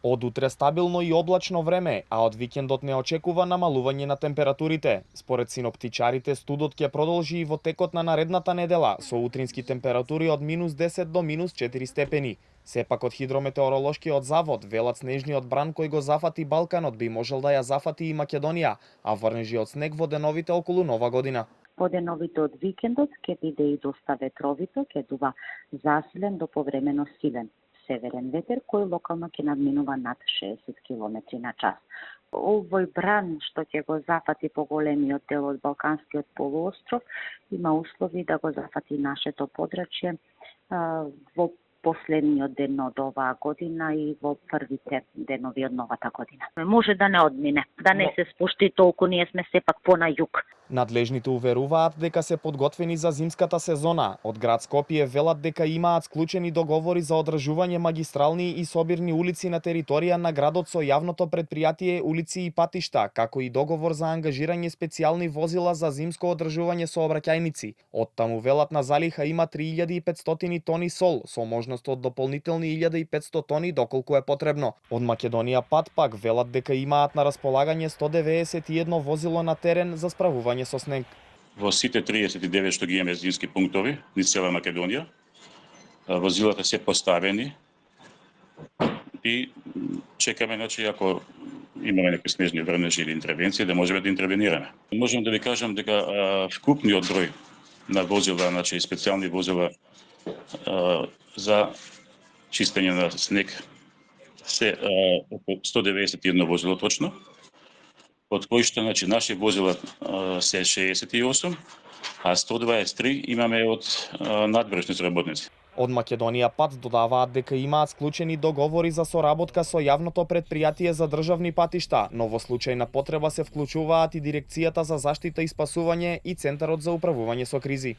Од утре стабилно и облачно време, а од викендот не очекува намалување на температурите. Според синоптичарите, студот ќе продолжи и во текот на наредната недела, со утрински температури од -10 до -4 степени. Сепак од Хидрометеоролошкиот завод велат снежниот бран кој го зафати Балканот би можел да ја зафати и Македонија, а врнежиот снег во деновите околу Нова година. Во деновите од викендот ќе биде и доста ветровито, ќе дува засилен до повремено силен северен ветер кој локално ќе надминува над 60 км на час. Овој бран што ќе го зафати поголемиот дел од Балканскиот полуостров има услови да го зафати нашето подрачје во последниот ден од оваа година и во првите денови од новата година. Може да не одмине, да не се спушти толку, ние сме сепак по на југ. Надлежните уверуваат дека се подготвени за зимската сезона. Од град Скопје велат дека имаат склучени договори за одржување магистрални и собирни улици на територија на градот со јавното предпријатие улици и патишта, како и договор за ангажирање специјални возила за зимско одржување сообраќајници. Оттаму велат на залиха има 3500 тони сол, со можност од дополнителни 1500 тони доколку е потребно. Од Македонија пак велат дека имаат на располагање 191 возило на терен за справување со снег. Во сите 39 што ги имаме зимски пунктови низ цела Македонија, возилата се поставени и чекаме, значи, ако имаме некои снежни врнежи или интервенции, да можеме да интервенираме. Можам да ви кажам дека вкупниот број на возила, значи специјални возила за чистење на снег се околу 191 возило точно, од кои што, значи, наши возила се 68, а 123 имаме од надвршни работници. Од Македонија додаваат дека имаат склучени договори за соработка со јавното предпријатие за државни патишта, но во случај на потреба се вклучуваат и Дирекцијата за заштита и спасување и Центарот за управување со кризи.